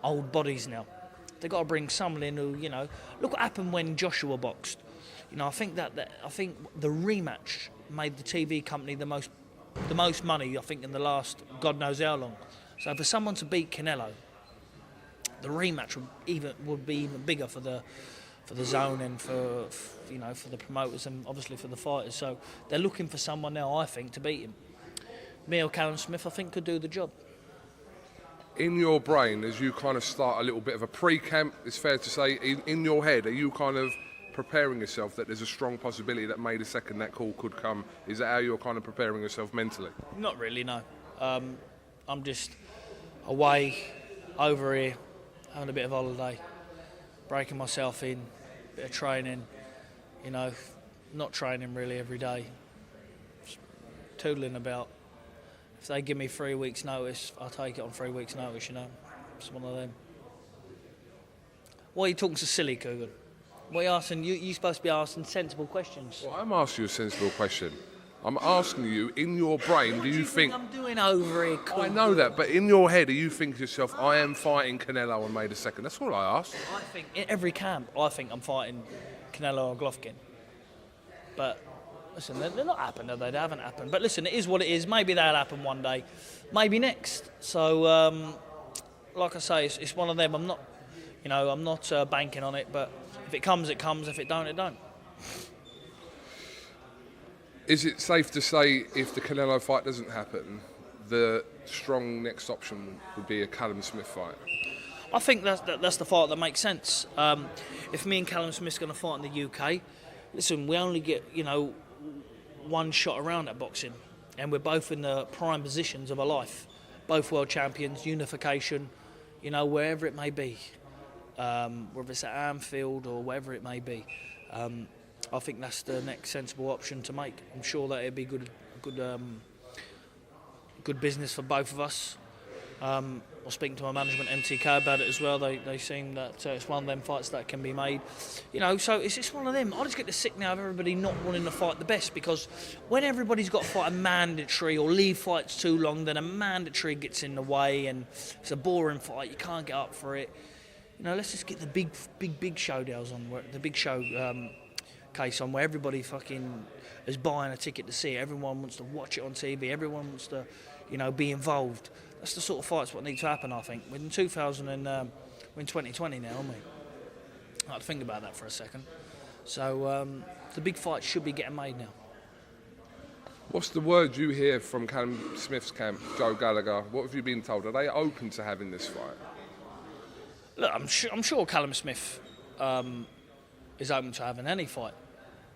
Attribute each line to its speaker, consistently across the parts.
Speaker 1: old bodies now. They've got to bring someone in who, look what happened when Joshua boxed. I think I think the rematch made the TV company the most money, I think, in the last God knows how long. So for someone to beat Canelo, the rematch would be even bigger for the zone and for the promoters and obviously for the fighters. So they're looking for someone now, I think, to beat him. Me or Callum Smith, I think, could do the job.
Speaker 2: In your brain, as you kind of start a little bit of a pre-camp, it's fair to say, in your head, are you kind of preparing yourself that there's a strong possibility that May the 2nd that call could come? Is that how you're kind of preparing yourself mentally?
Speaker 1: Not really, no. I'm just away, over here, having a bit of holiday, breaking myself in, bit of training, not training really every day, just tootling about. If they give me 3 weeks' notice, I'll take it on 3 weeks' notice, It's one of them. Why are you talking so silly, Coogan? What are you asking? You're supposed to be asking sensible questions.
Speaker 2: Well, I'm asking you a sensible question. I'm asking you, in your brain, do you think...
Speaker 1: I'm doing over here, Coogan?
Speaker 2: I know that, but in your head, do you think to yourself, I am fighting Canelo on May the 2nd? That's all I asked.
Speaker 1: I think, in every camp, I think I'm fighting Canelo or Golovkin. But... listen, they're not happened, they haven't happened. But listen, it is what it is. Maybe they'll happen one day, maybe next. So, like I say, it's one of them. I'm not banking on it. But if it comes, it comes. If it don't, it don't.
Speaker 2: Is it safe to say, if the Canelo fight doesn't happen, the strong next option would be a Callum Smith fight?
Speaker 1: I think that's the fight that makes sense. If me and Callum Smith's going to fight in the UK, listen, we only get one shot around at boxing, and we're both in the prime positions of our life, both world champions, unification, wherever it may be, whether it's at Anfield or wherever it may be. I think that's the next sensible option to make. I'm sure that it'd be good business for both of us. I was speaking to my management, MTK, about it as well. They seem that it's one of them fights that can be made. So it's just one of them. I just get the sick now of everybody not wanting to fight the best, because when everybody's got to fight a mandatory or leave fights too long, then a mandatory gets in the way and it's a boring fight. You can't get up for it. Let's just get the big showdowns on, the big show case on, where everybody fucking is buying a ticket to see it. Everyone wants to watch it on TV. Everyone wants to, be involved. That's the sort of fights what need to happen, I think. We're in 2020 now, aren't we? I have to think about that for a second. So the big fights should be getting made now.
Speaker 2: What's the word you hear from Callum Smith's camp, Joe Gallagher? What have you been told? Are they open to having this fight?
Speaker 1: Look, I'm sure Callum Smith is open to having any fight.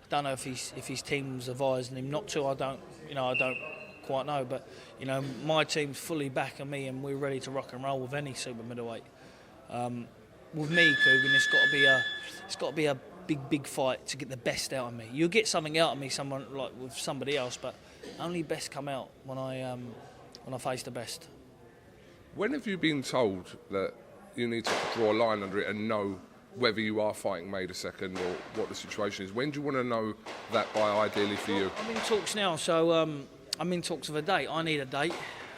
Speaker 1: I don't know if his team's advising him not to. I don't quite know, but my team's fully backing me, and we're ready to rock and roll with any super middleweight. With me, Coogan, it's got to be a big fight to get the best out of me. You'll get something out of me, someone like with somebody else, but only best come out when I face the best.
Speaker 2: When have you been told that you need to draw a line under it and know whether you are fighting May the 2nd or what the situation is? When do you want to know that by, ideally for you?
Speaker 1: I'm in talks now, so I'm in talks of a date. I need a date.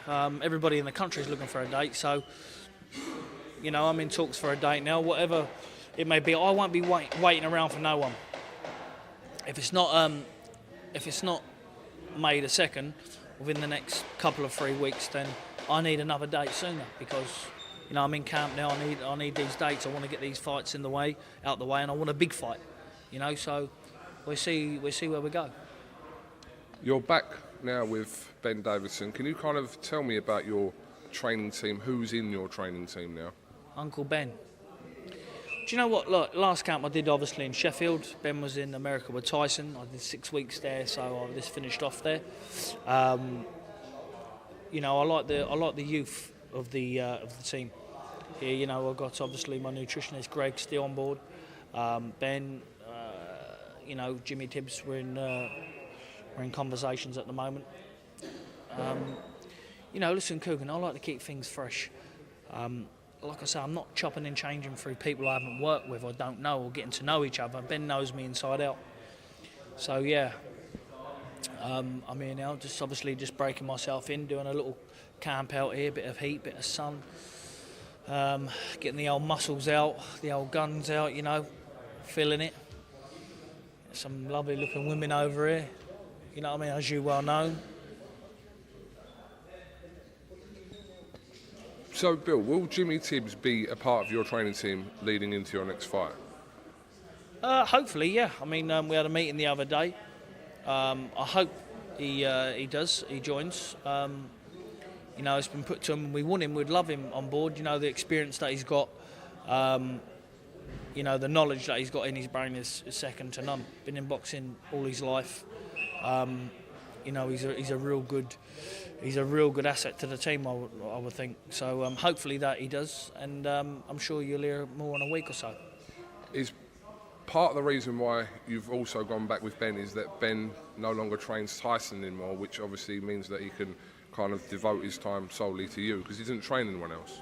Speaker 1: Everybody in the country is looking for a date, so I'm in talks for a date now. Whatever it may be, I won't be waiting around for no one. If it's not May the 2nd, within the next couple of 3 weeks, then I need another date sooner, because I'm in camp now. I need these dates. I want to get these fights out the way, and I want a big fight. So we'll see where we go.
Speaker 2: You're back now with Ben Davison. Can you kind of tell me about your training team? Who's in your training team now?
Speaker 1: Uncle Ben. Do you know what? Look, last camp I did obviously in Sheffield. Ben was in America with Tyson. I did 6 weeks there, so I just finished off there. I like the youth of the team. Here, I've got obviously my nutritionist Greg still on board. Ben, Jimmy Tibbs, we're in conversations at the moment. Listen, Coogan, I like to keep things fresh. Like I say, I'm not chopping and changing through people I haven't worked with or don't know, or getting to know each other. Ben knows me inside out. So yeah, I'm here now, just breaking myself in, doing a little camp out here, bit of heat, bit of sun. Getting the old muscles out, the old guns out, feeling it. Some lovely looking women over here, you know what I mean, as you well know.
Speaker 2: So, Bill, will Jimmy Tibbs be a part of your training team leading into your next fight?
Speaker 1: Hopefully, yeah. I mean, we had a meeting the other day. I hope he does. He joins. It's been put to him. We want him. We'd love him on board. The experience that he's got. The knowledge that he's got in his brain is second to none. Been in boxing all his life. He's a real good asset to the team. I would think. So hopefully that he does, and I'm sure you'll hear more in a week or so.
Speaker 2: Is part of the reason why you've also gone back with Ben is that Ben no longer trains Tyson anymore, which obviously means that he can kind of devote his time solely to you because he doesn't train anyone else.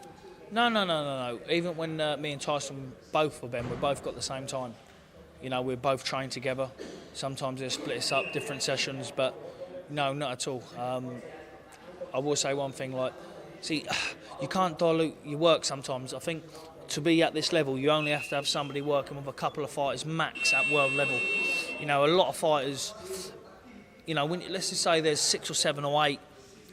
Speaker 1: No. Even when me and Tyson both were Ben, we both got the same time. We're both trained together. Sometimes they split us up, different sessions, but no, not at all. I will say one thing, you can't dilute your work sometimes. I think to be at this level, you only have to have somebody working with a couple of fighters max at world level. A lot of fighters, let's just say there's 6 or 7 or 8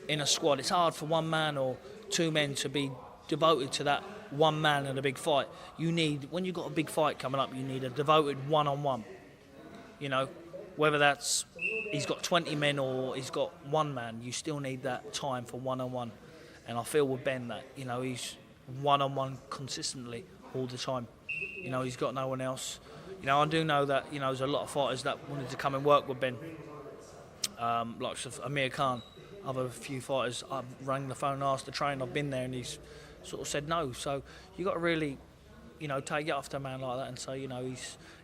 Speaker 1: in a squad. It's hard for one man or 2 men to be devoted to that one man in a big fight. When you've got a big fight coming up, you need a devoted one-on-one. Whether that's he's got 20 men or he's got one man, you still need that time for one-on-one. And I feel with Ben that, he's one-on-one consistently all the time. He's got no one else. I do know that, there's a lot of fighters that wanted to come and work with Ben. Like Amir Khan, other few fighters, I've rang the phone and asked the trainer, I've been there, and he's sort of said no. So you got to really, take it after a man like that and say,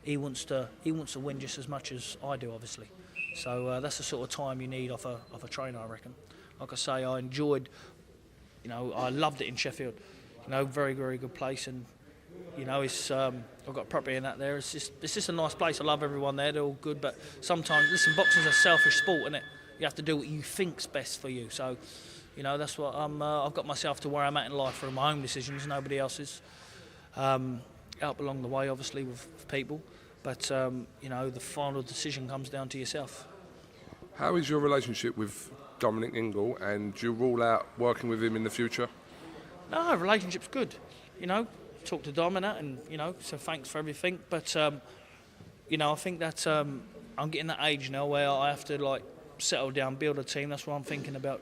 Speaker 1: he wants to win just as much as I do, obviously. So that's the sort of time you need off a trainer, I reckon. Like I say, I enjoyed, I loved it in Sheffield. Very, very good place, and it's I've got property in that there. It's just a nice place. I love everyone there. They're all good, but sometimes, listen, boxing's a selfish sport, isn't it? You have to do what you think's best for you. So, that's what I've got myself to where I'm at in life through my own decisions, nobody else's. Help along the way, obviously, with people, but the final decision comes down to yourself.
Speaker 2: How is your relationship with Dominic Ingle, and do you rule out working with him in the future?
Speaker 1: No, relationship's good. Talk to Dom and that, and so thanks for everything. But I think that I'm getting that age now where I have to settle down, build a team. That's what I'm thinking about.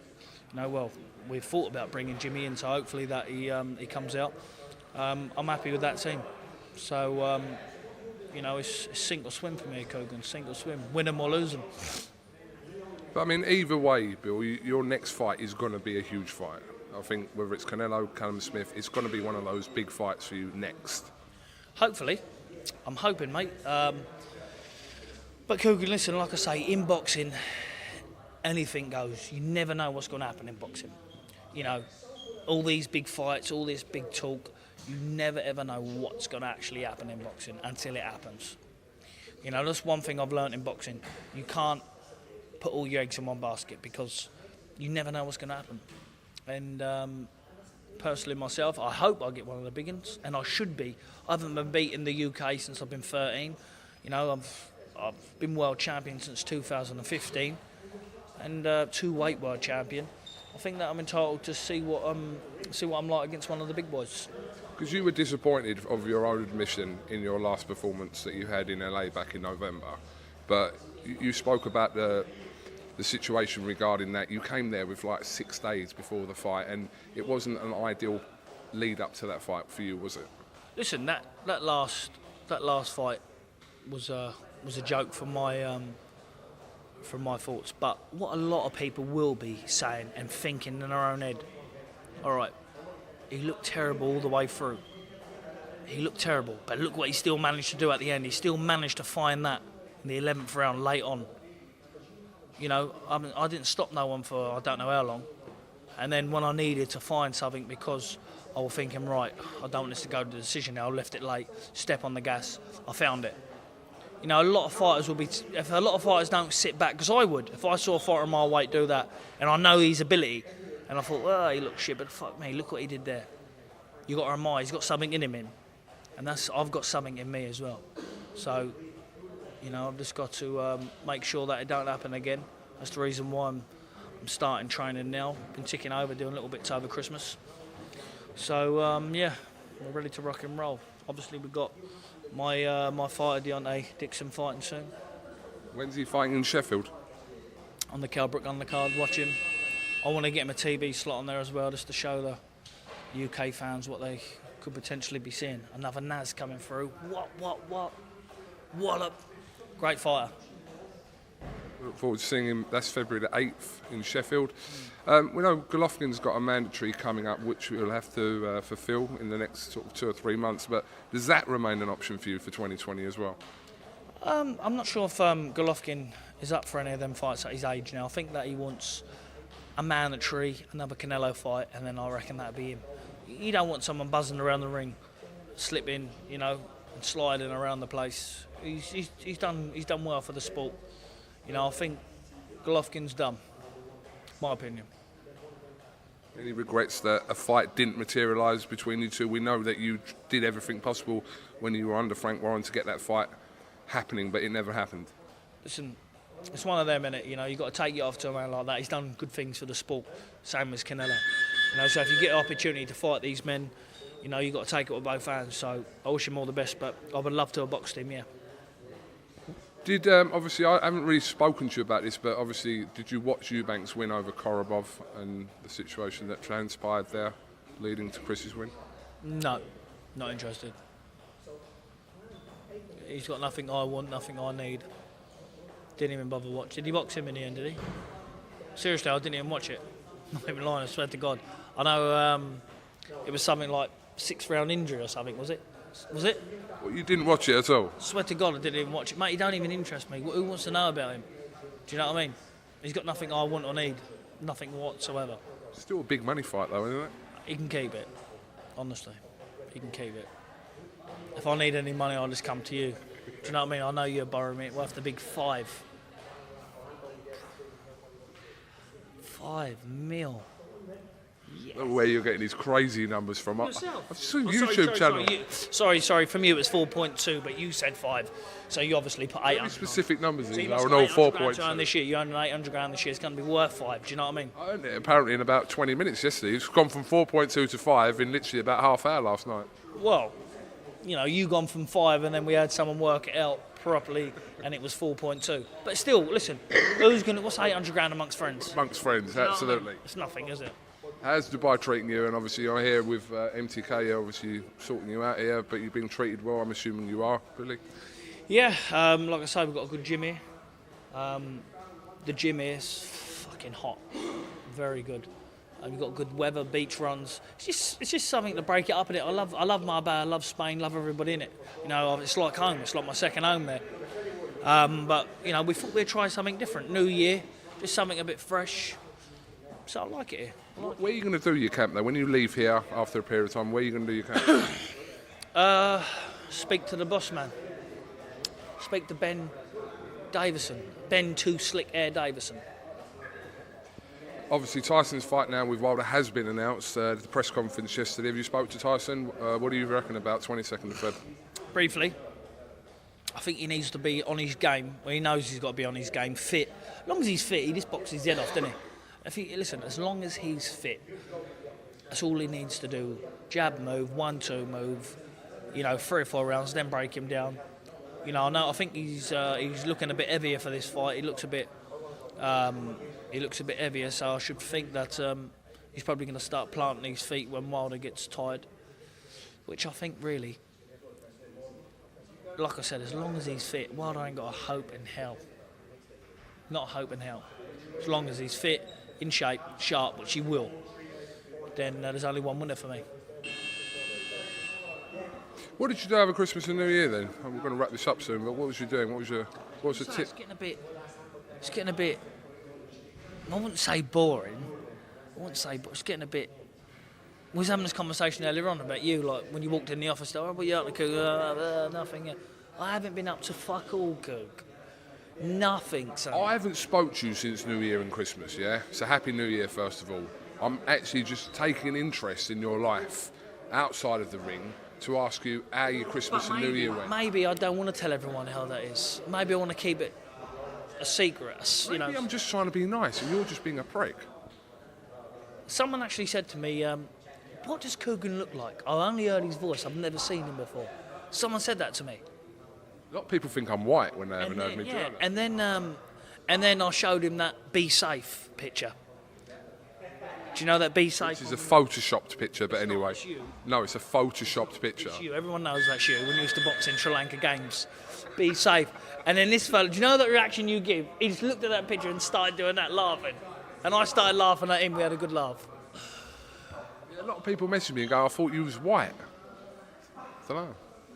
Speaker 1: We've thought about bringing Jimmy in, so hopefully that he comes out. I'm happy with that team. So it's sink or swim for me, Kogan. Sink or swim, win 'em or lose 'em.
Speaker 2: But I mean, either way, Bill, your next fight is going to be a huge fight. I think whether it's Canelo, Callum Smith, it's going to be one of those big fights for you next.
Speaker 1: Hopefully. I'm hoping, mate. But Kogan, listen, like I say, in boxing, anything goes. You never know what's going to happen in boxing. All these big fights, all this big talk, you never ever know what's going to actually happen in boxing until it happens. That's one thing I've learnt in boxing. You can't put all your eggs in one basket because you never know what's going to happen. And personally myself, I hope I get one of the big ones, and I should be. I haven't been beaten the UK since I've been 13. I've been world champion since 2015, and 2 weight world champion. I think that I'm entitled to see what I'm like against one of the big boys.
Speaker 2: Because you were disappointed of your own admission in your last performance that you had in LA back in November, but you spoke about the situation regarding that. You came there with 6 days before the fight, and it wasn't an ideal lead up to that fight for you, was it?
Speaker 1: Listen, that last fight was a joke from my thoughts. But what a lot of people will be saying and thinking in their own head, all right, he looked terrible all the way through. He looked terrible, but look what he still managed to do at the end. He still managed to find that in the 11th round late on. I didn't stop no one for I don't know how long. And then when I needed to find something, because I was thinking, right, I don't want this to go to the decision now, I left it late, step on the gas, I found it. A lot of fighters if a lot of fighters don't sit back, because I would, if I saw a fighter in my weight do that, and I know his ability, and I thought, well, he looks shit, but fuck me, look what he did there. you got to remind he's got something in him, and I've got something in me as well. So, I've just got to make sure that it don't happen again. That's the reason why I'm starting training now. Been ticking over, doing little bits over Christmas. So we're ready to rock and roll. Obviously, we've got my fighter Deontay Dixon fighting soon.
Speaker 2: When's he fighting in Sheffield?
Speaker 1: On the Kelbrook undercard, watch him. I want to get him a TV slot on there as well, just to show the UK fans what they could potentially be seeing. Another Naz coming through. What? Wallop. Great fighter.
Speaker 2: Look forward to seeing him. That's February the 8th in Sheffield. We know Golovkin's got a mandatory coming up, which we'll have to fulfil in the next sort of 2 or 3 months. But does that remain an option for you for 2020 as well?
Speaker 1: I'm not sure if Golovkin is up for any of them fights at his age now. I think that he wants a mandatory, another Canelo fight, and then I reckon that'd be him. You don't want someone buzzing around the ring, slipping, and sliding around the place. He's done well for the sport. I think Golovkin's done. My opinion.
Speaker 2: Any regrets that a fight didn't materialise between you two? We know that you did everything possible when you were under Frank Warren to get that fight happening, but it never happened.
Speaker 1: Listen, it's one of them, innit? You've got to take it off to a man like that. He's done good things for the sport, same as Canelo. So if you get an opportunity to fight these men, you've got to take it with both hands. So I wish him all the best, but I would love to have boxed him, yeah.
Speaker 2: Did obviously I haven't really spoken to you about this, but obviously did you watch Eubanks win over Korobov and the situation that transpired there, leading to Chris's win?
Speaker 1: No, not interested. He's got nothing I want, nothing I need. Didn't even bother watch. Did he box him in the end? Did he? Seriously, I didn't even watch it. Not even lying. I swear to God. I know it was something like 6th round injury or something. Was it? Was it?
Speaker 2: Well, you didn't watch it at all?
Speaker 1: I swear to God, I didn't even watch it. Mate, he don't even interest me. Who wants to know about him? Do you know what I mean? He's got nothing I want or need. Nothing whatsoever.
Speaker 2: Still a big money fight though, isn't it?
Speaker 1: He can keep it. Honestly. He can keep it. If I need any money, I'll just come to you. Do you know what I mean? I know you're borrowing me. We'll have the big 5. 5 mil. Yes.
Speaker 2: Where you're getting these crazy numbers from?
Speaker 1: Yourself.
Speaker 2: I've seen
Speaker 1: Oh,
Speaker 2: YouTube channel.
Speaker 1: Sorry. From you, it's 4.2, but you said 5, so you obviously put 800.
Speaker 2: Specific numbers
Speaker 1: So
Speaker 2: in
Speaker 1: you
Speaker 2: there,
Speaker 1: must
Speaker 2: and
Speaker 1: have
Speaker 2: all
Speaker 1: 800 grand
Speaker 2: 4.2.
Speaker 1: this year. You earn 800 grand this year. It's going to be worth 5. Do you know what I mean?
Speaker 2: I earned it apparently in about 20 minutes yesterday. It's gone from 4.2 to 5 in literally about half hour last night.
Speaker 1: Well, you gone from 5, and then we had someone work it out properly, and it was 4.2. But still, listen, what's 800 grand amongst friends?
Speaker 2: Amongst friends,
Speaker 1: You know what I mean?
Speaker 2: absolutely.
Speaker 1: It's nothing, is it?
Speaker 2: How's Dubai treating you? And obviously you're here with MTK, obviously sorting you out here, but you've been treated well, I'm assuming you are, really?
Speaker 1: Yeah, like I say, we've got a good gym here. The gym here is fucking hot, very good. We've got good weather, beach runs. It's just something to break it up in it. I love Marbella, I love Spain, love everybody in it. It's like home. It's like my second home there. But we thought we'd try something different. New year, just something a bit fresh. So I like it here.
Speaker 2: Where are you going to do your camp though? When you leave here after a period of time, where are you going to do your camp?
Speaker 1: Speak to the boss man. Speak to Ben Davison. Ben Too Slick Air Davison.
Speaker 2: Obviously Tyson's fight now with Wilder has been announced at the press conference yesterday. Have you spoke to Tyson? What do you reckon about 22nd of Feb?
Speaker 1: Briefly, I think he needs to be on his game. Well, he knows he's got to be on his game, fit. As long as he's fit, he just boxes his head off, doesn't he? Listen, as long as he's fit, that's all he needs to do. Jab move, 1-2 move, 3 or 4 rounds, then break him down. I think he's looking a bit heavier for this fight. He looks a bit heavier, so I should think that he's probably going to start planting his feet when Wilder gets tired, which I think really, like I said, as long as he's fit, Wilder ain't got a hope in hell. Not a hope in hell. As long as he's fit, in shape, sharp, which he will, then there's only one winner for me.
Speaker 2: What did you do over Christmas and New Year then? I'm going to wrap this up soon, but what was you doing? What was the tip?
Speaker 1: It's getting a bit, I wouldn't say boring, but it's getting a bit. We was having this conversation earlier on about you, like when you walked in the office, what you up to, Cook? Nothing. I haven't been up to fuck all, Cook. Nothing, son.
Speaker 2: I haven't spoke to you since New Year and Christmas, yeah? So Happy New Year, first of all. I'm actually just taking interest in your life outside of the ring to ask you how your Christmas and New Year went.
Speaker 1: Maybe I don't want to tell everyone how that is. Maybe I want to keep it a secret. You know,
Speaker 2: Maybe I'm just trying to be nice and you're just being a prick.
Speaker 1: someone actually said to me, "What does Coogan look like? I've only heard his voice. I've never seen him before." Someone said that to me.
Speaker 2: A lot of people think I'm white when they haven't heard me do that.
Speaker 1: And then I showed him that "Be Safe" picture. Do you know that "Be Safe"?
Speaker 2: This is a photoshopped picture, but anyway.
Speaker 1: It's you.
Speaker 2: No, it's a photoshopped picture.
Speaker 1: It's you. Everyone knows that's you. When you used to box in Sri Lanka games, "Be Safe." And then this fella, do you know that reaction you give? He just looked at that picture and started doing that, laughing. And I started laughing at him. We had a good laugh.
Speaker 2: Yeah, a lot of people message me and go, "I thought you was white." I don't know.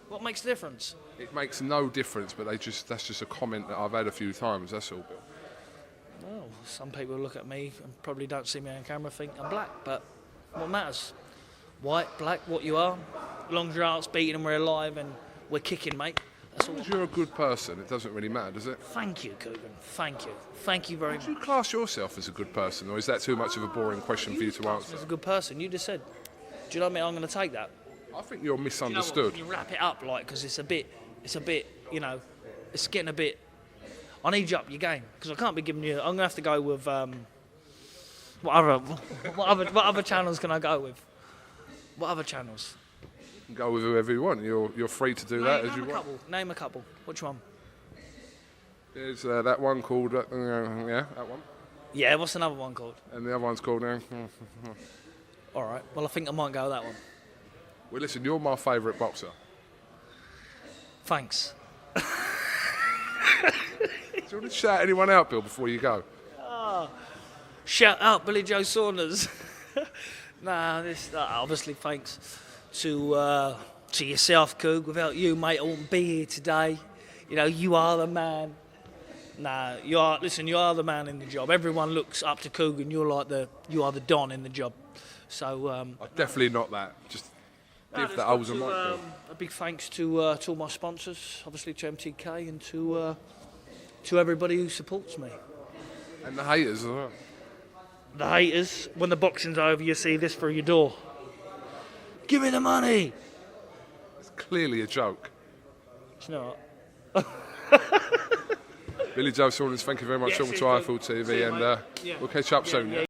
Speaker 1: What makes the difference?
Speaker 2: It makes no difference, but that's just a comment that I've had a few times, that's all, Bill.
Speaker 1: Well, some people look at me and probably don't see me on camera think I'm black, but what matters? White, black, what you are. As long as your heart's beating and we're alive and we're kicking, mate. That's all.
Speaker 2: As you're a good person, it doesn't really matter, does it?
Speaker 1: Thank you, Coogan. Thank you. Thank you very much.
Speaker 2: Do you class yourself as a good person, or is that too much of a boring question for you to answer?
Speaker 1: As a good person, you just said. Do you know what I mean? I'm going to take that.
Speaker 2: I think you're
Speaker 1: You know what,
Speaker 2: misunderstood.
Speaker 1: when you wrap it up, like, because it's a bit, you know, it's getting a bit. I need you up your game because I can't be giving you. I'm gonna have to go with what other channels can I go with? What other channels?
Speaker 2: You can go with whoever you want. You're free to do that as you want.
Speaker 1: Name a couple. Which one?
Speaker 2: There's that one called yeah, that one,
Speaker 1: Yeah. What's another one called?
Speaker 2: and the other one's called.
Speaker 1: All right. Well, I think I might go with that one.
Speaker 2: Well, listen, you're my favourite boxer.
Speaker 1: Thanks.
Speaker 2: Do you want to shout anyone out, Bill, before you go?
Speaker 1: Shout out Billy Joe Saunders. Obviously thanks to yourself, Coog. Without you, mate, I wouldn't be here today. You know, you are the man. You are the man in the job. Everyone looks up to Coog, and you are the don in the job. So
Speaker 2: I'm definitely not that. Just give that O's a mic. Bill.
Speaker 1: a big thanks to all my sponsors, obviously to MTK and to everybody who supports me.
Speaker 2: And the haters as well.
Speaker 1: The haters, when the boxing's over, you see this through your door. Give me the money.
Speaker 2: It's clearly a joke.
Speaker 1: It's not.
Speaker 2: Billy Joe Saunders, thank you very much.
Speaker 1: Yeah,
Speaker 2: Talking
Speaker 1: see
Speaker 2: to
Speaker 1: you,
Speaker 2: iFull TV,
Speaker 1: see you,
Speaker 2: and
Speaker 1: mate.
Speaker 2: we'll catch up soon.
Speaker 1: Yeah.